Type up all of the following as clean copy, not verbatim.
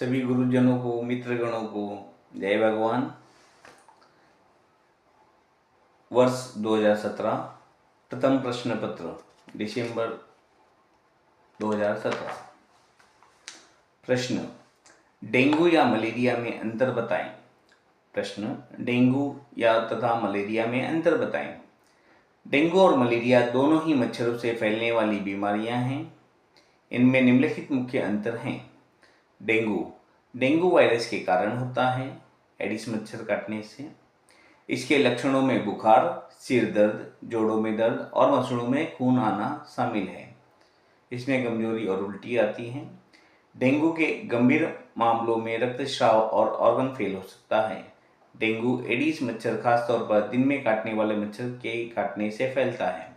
सभी गुरुजनों को, मित्रगणों को जय भगवान। वर्ष 2017 प्रथम प्रश्न पत्र दिसंबर 2017। प्रश्न, डेंगू या मलेरिया में अंतर बताएं। प्रश्न, डेंगू या तथा मलेरिया में अंतर बताएं। डेंगू और मलेरिया दोनों ही मच्छरों से फैलने वाली बीमारियां हैं। इनमें निम्नलिखित मुख्य अंतर हैं। डेंगू वायरस के कारण होता है, एडिस मच्छर काटने से। इसके लक्षणों में बुखार, सिर दर्द, जोड़ों में दर्द और मसूड़ों में खून आना शामिल है। इसमें कमजोरी और उल्टी आती है। डेंगू के गंभीर मामलों में रक्तस्राव और ऑर्गन फेल हो सकता है। डेंगू एडिस मच्छर खासतौर पर दिन में काटने वाले मच्छर के काटने से फैलता है।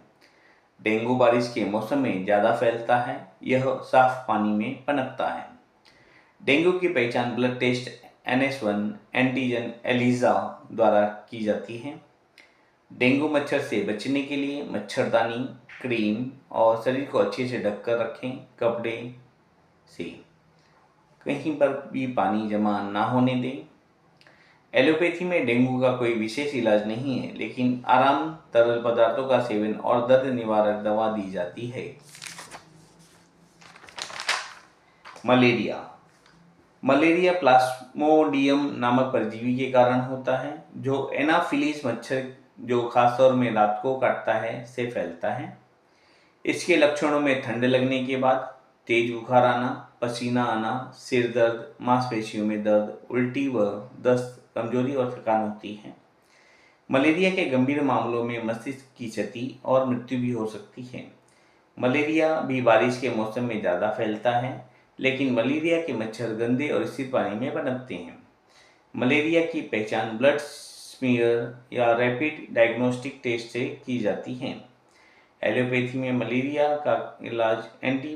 डेंगू बारिश के मौसम में ज़्यादा फैलता है। यह साफ पानी में पनपता है। डेंगू की पहचान blood test NS1 antigen Elijah द्वारा की जाती है। डेंगू मच्छर से बचने के लिए मच्छरदानी, क्रीम और शरीर को अच्छे से ढककर रखें। कपड़े से कहीं पर भी पानी जमा ना होने दें। एलोपैथी में डेंगू का कोई विशेष इलाज नहीं है, लेकिन आराम, तरल पदार्थों का सेवन और दर्द निवारक दवा दी जाती है। मलेरिया प्लाज्मोडियम नामक परजीवी के कारण होता है, जो एनाफिलीज मच्छर जो खासतौर में रात को काटता है से फैलता है। इसके लक्षणों में ठंड लगने के बाद तेज बुखार आना, पसीना आना, सिर दर्द, मांसपेशियों में दर्द, उल्टी व दस्त, कमजोरी और थकान होती है। मलेरिया के गंभीर मामलों में मस्तिष्क की क्षति और मृत्यु भी हो सकती है। मलेरिया भी बारिश के मौसम में ज़्यादा फैलता है, लेकिन मलेरिया के मच्छर गंदे और स्थिर पानी में पनपते हैं। मलेरिया की पहचान ब्लड स्मीयर या रैपिड डायग्नोस्टिक टेस्ट से की जाती है। एलोपैथी में मलेरिया का इलाज एंटी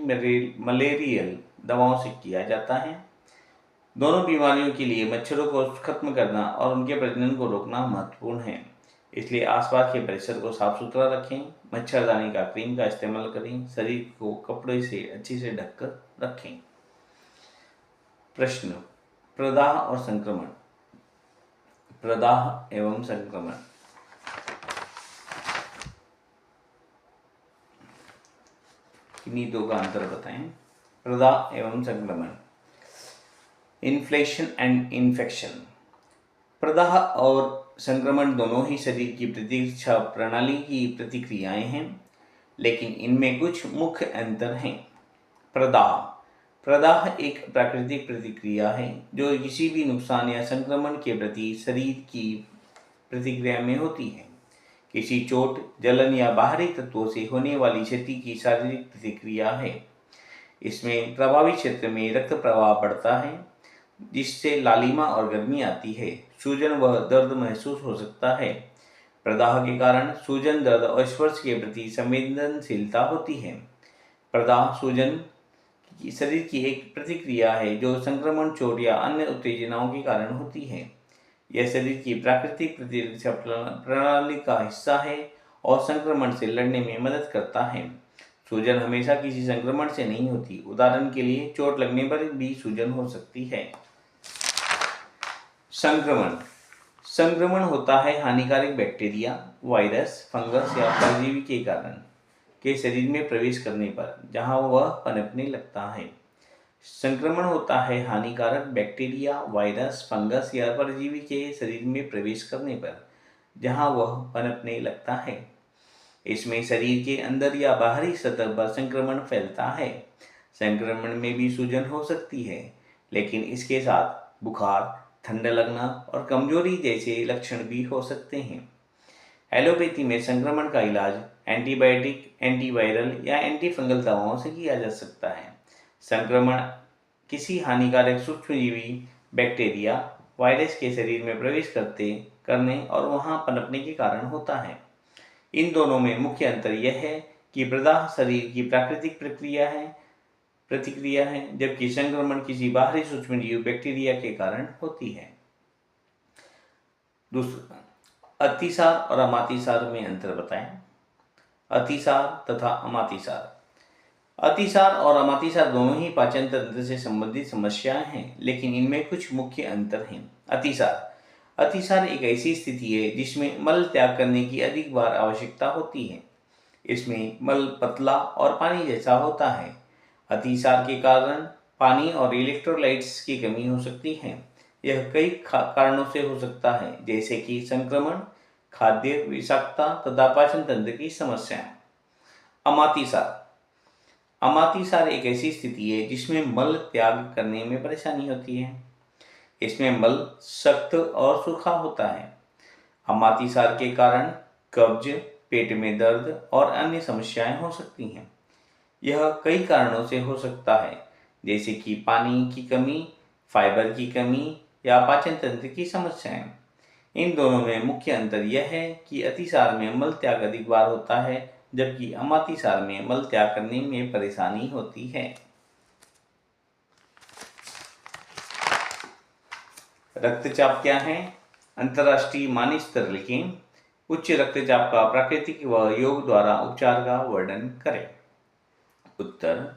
मलेरियल दवाओं से किया जाता है। दोनों बीमारियों के लिए मच्छरों को खत्म करना और उनके प्रजनन को रोकना महत्वपूर्ण है। इसलिए आसपास के परिसर को साफ सुथरा रखें, मच्छरदानी का क्रीम का इस्तेमाल करें, शरीर को कपड़े से अच्छे से ढककर रखें। प्रश्न, प्रदाह और संक्रमण। प्रदाह एवं संक्रमण। इन्हीं दो का अंतर बताएं। प्रदाह एवं संक्रमण। Inflation and infection. प्रदाह और संक्रमण दोनों ही शरीर की प्रतिरक्षा प्रणाली की प्रतिक्रियाएं हैं, लेकिन इनमें कुछ मुख्य अंतर हैं। प्रदाह एक प्राकृतिक प्रतिक्रिया है जो किसी भी नुकसान या संक्रमण के प्रति शरीर की प्रतिक्रिया में होती है। किसी चोट, जलन या बाहरी तत्वों से होने वाली क्षति की शारीरिक प्रतिक्रिया है। इसमें प्रभावित क्षेत्र में रक्त प्रवाह बढ़ता है, जिससे लालिमा और गर्मी आती है। सूजन व दर्द महसूस हो सकता है। प्रदाह के कारण सूजन, दर्द और स्पर्श के प्रति संवेदनशीलता होती है। प्रदाह सूजन शरीर की एक प्रतिक्रिया है जो संक्रमण, चोट या अन्य उत्तेजनाओं के कारण होती है। यह शरीर की प्राकृतिक प्रतिरक्षा प्रणाली का हिस्सा है और संक्रमण से लड़ने में मदद करता है। सूजन हमेशा किसी संक्रमण से नहीं होती। उदाहरण के लिए, चोट लगने पर भी सूजन हो सकती है। संक्रमण होता है हानिकारक बैक्टीरिया, वायरस, फंगस या परजीवी के कारण के शरीर में प्रवेश करने पर, जहां वह पनपने लगता है। संक्रमण होता है हानिकारक बैक्टीरिया, वायरस, फंगस या परजीवी के शरीर में प्रवेश करने पर, जहां वह पनपने लगता है। इसमें शरीर के अंदर या बाहरी सतह पर संक्रमण फैलता है। संक्रमण में भी सूजन हो सकती है, लेकिन इसके साथ बुखार, ठंड लगना और कमजोरी जैसे लक्षण भी हो सकते हैं। एलोपैथी में संक्रमण का इलाज एंटीबायोटिक, एंटीवायरल या एंटीफंगल दवाओं से किया जा सकता है। संक्रमण किसी हानिकारक सूक्ष्मजीवी, बैक्टीरिया, वायरस के शरीर में प्रवेश करने और वहां पनपने के कारण होता है। इन दोनों में मुख्य अंतर यह है कि प्रदाह शरीर की प्राकृतिक प्रतिक्रिया है, जबकि संक्रमण किसी बाहरी सूक्ष्मजीव, बैक्टीरिया के कारण होती है। दूसरा, अतिसार और अमातिसार में अंतर बताएं। अतिसार तथा अमातिसार। अतिसार और अमातिसार दोनों ही पाचन तंत्र से संबंधित समस्याएं हैं, लेकिन इनमें कुछ मुख्य अंतर हैं। अतिसार अतिसार एक ऐसी स्थिति है जिसमें मल त्याग करने की अधिक बार आवश्यकता होती है। इसमें मल पतला और पानी जैसा होता है। अतिसार के कारण पानी और इलेक्ट्रोलाइट्स की कमी हो सकती है। यह कई कारणों से हो सकता है, जैसे कि संक्रमण, खाद्य विषाक्तता तथा पाचन तंत्र की समस्याएं। अमातिसार अमातिसार एक ऐसी स्थिति है जिसमें मल त्याग करने में परेशानी होती है। इसमें मल सख्त और सूखा होता है। अमातिसार के कारण कब्ज, पेट में दर्द और अन्य समस्याएं हो सकती हैं। यह कई कारणों से हो सकता है, जैसे कि पानी की कमी, फाइबर की कमी या पाचन तंत्र की समस्याएं। इन दोनों में मुख्य अंतर यह है कि अतिसार में मल त्याग अधिक बार होता है, जबकि अमातिसार में मल त्याग करने में परेशानी होती है। रक्तचाप क्या है? अंतर्राष्ट्रीय मानक स्तर लिखें। उच्च रक्तचाप का प्राकृतिक व योग द्वारा उपचार का वर्णन करें। उत्तर: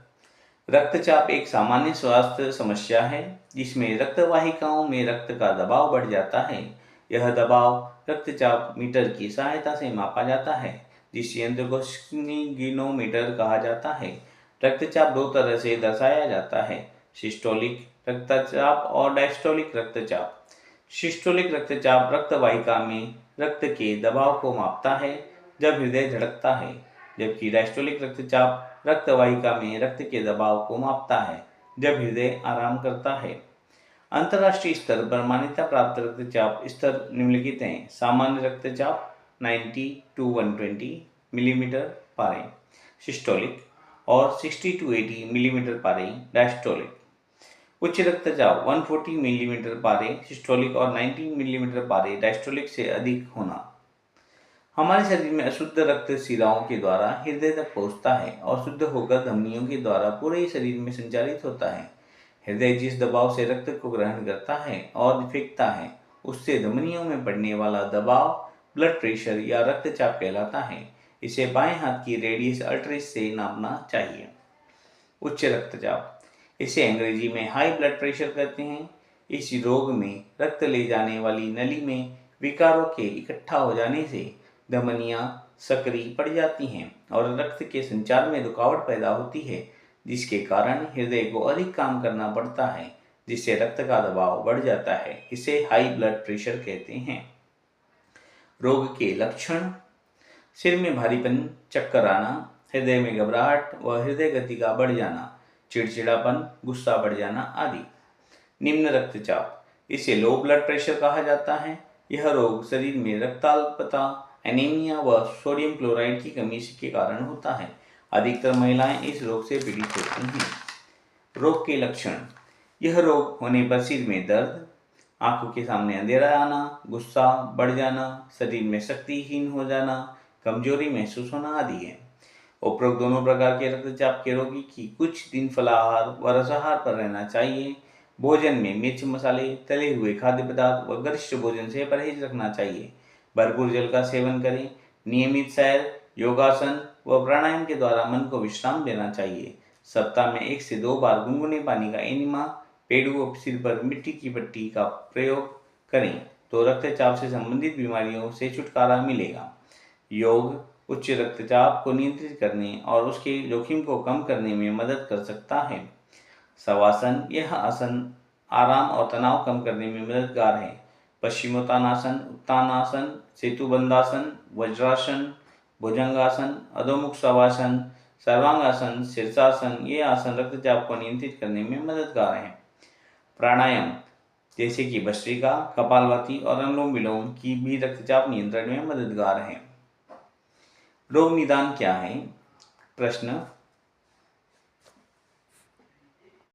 रक्तचाप एक सामान्य स्वास्थ्य समस्या है जिसमें रक्तवाहिकाओं में रक्त का दबाव बढ़ जाता है। यह दबाव रक्तचाप मीटर की सहायता से मापा जाता है, जिस यंत्र को स्फिग्नोमीटर कहा जाता है। रक्तचाप दो तरह से दर्शाया जाता है: सिस्टोलिक रक्तचाप और डायस्टोलिक रक्तचाप। सिस्टोलिक रक्तचाप रक्तवाहिका में रक्त के दबाव को मापता है जब हृदय धड़कता है, जबकि डायस्टोलिक रक्तचाप रक्तवाहिका में रक्त के दबाव को मापता है जब हृदय आराम करता है। अंतर्राष्ट्रीय स्तर पर मान्यता प्राप्त रक्तचाप स्तर निम्नलिखित हैं: सामान्य रक्तचाप 90 to 120 मिलीमीटर पारे सिस्टोलिक और 60 to 80 मिलीमीटर पारे डायस्टोलिक। उच्च रक्तचाप 140 मिलीमीटर पारे सिस्टोलिक और 90 मिलीमीटर पारे डायस्टोलिक से अधिक होना। हमारे शरीर में अशुद्ध रक्त शिराओं के द्वारा हृदय तक पहुंचता है और शुद्ध होकर धमनियों के द्वारा पूरे शरीर में संचालित होता है। हृदय जिस दबाव से रक्त को ग्रहण करता है और फेंकता है, उससे धमनियों में पड़ने वाला दबाव ब्लड प्रेशर या रक्तचाप कहलाता है। इसे बाएं हाथ की रेडियस अल्ट्रिस से नापना चाहिए। उच्च रक्तचाप, इसे अंग्रेजी में हाई ब्लड प्रेशर कहते हैं। इस रोग में रक्त ले जाने वाली नली में विकारों के इकट्ठा हो जाने से धमनियां संकरी पड़ जाती हैं और रक्त के संचार में रुकावट पैदा होती है, जिसके कारण हृदय को अधिक काम करना पड़ता है, जिससे रक्त का दबाव बढ़ जाता है। इसे हाई ब्लड प्रेशर कहते हैं। रोग के लक्षण: सिर में भारीपन, चक्कर आना, हृदय में घबराहट व हृदय गति का बढ़ जाना, चिड़चिड़ापन, गुस्सा बढ़ जाना आदि। निम्न रक्तचाप, इसे लो ब्लड प्रेशर कहा जाता है। यह रोग शरीर में रक्ताल्पता, एनीमिया व सोडियम क्लोराइड की कमी के कारण होता है। अधिकतर महिलाएं इस रोग से पीड़ित होती हैं। रोग के लक्षण: यह रोग होने पर सिर में दर्द, आंखों के सामने अंधेरा आना, गुस्सा बढ़ जाना, शरीर में शक्तिहीन हो जाना, कमजोरी महसूस होना आदि है। उपरोक्त दोनों प्रकार के रक्तचाप के रोगी की कुछ दिन फलाहार व रसाहार पर रहना चाहिए। भोजन में मिर्च, मसाले, तले हुए खाद्य पदार्थ व गरिष्ठ भोजन से परहेज रखना चाहिए। भरपूर जल का सेवन करें। नियमित सैर, योगासन व प्राणायाम के द्वारा मन को विश्राम देना चाहिए। सप्ताह में 1 से 2 बार गुनगुने पानी का एनिमा, पेड़ व सिर पर मिट्टी की पट्टी का प्रयोग करें तो रक्तचाप से संबंधित बीमारियों से छुटकारा मिलेगा। योग उच्च रक्तचाप को नियंत्रित करने और उसके जोखिम को कम करने में मदद कर सकता है। शवासन, यह आसन आराम और तनाव कम करने में मददगार है। पश्चिमोत्तानासन, उत्तानासन, सेतुबंधासन, वज्रासन, भुजंगासन, अधोमुख शवासन, सर्वांगासन, शीर्षासन, ये आसन रक्तचाप को नियंत्रित करने में मददगार हैं। प्राणायाम जैसे कि भस्त्रिका, कपालभाति और अनुलोम विलोम की भी रक्तचाप नियंत्रण में मददगार है। रोग निदान क्या है? प्रश्न: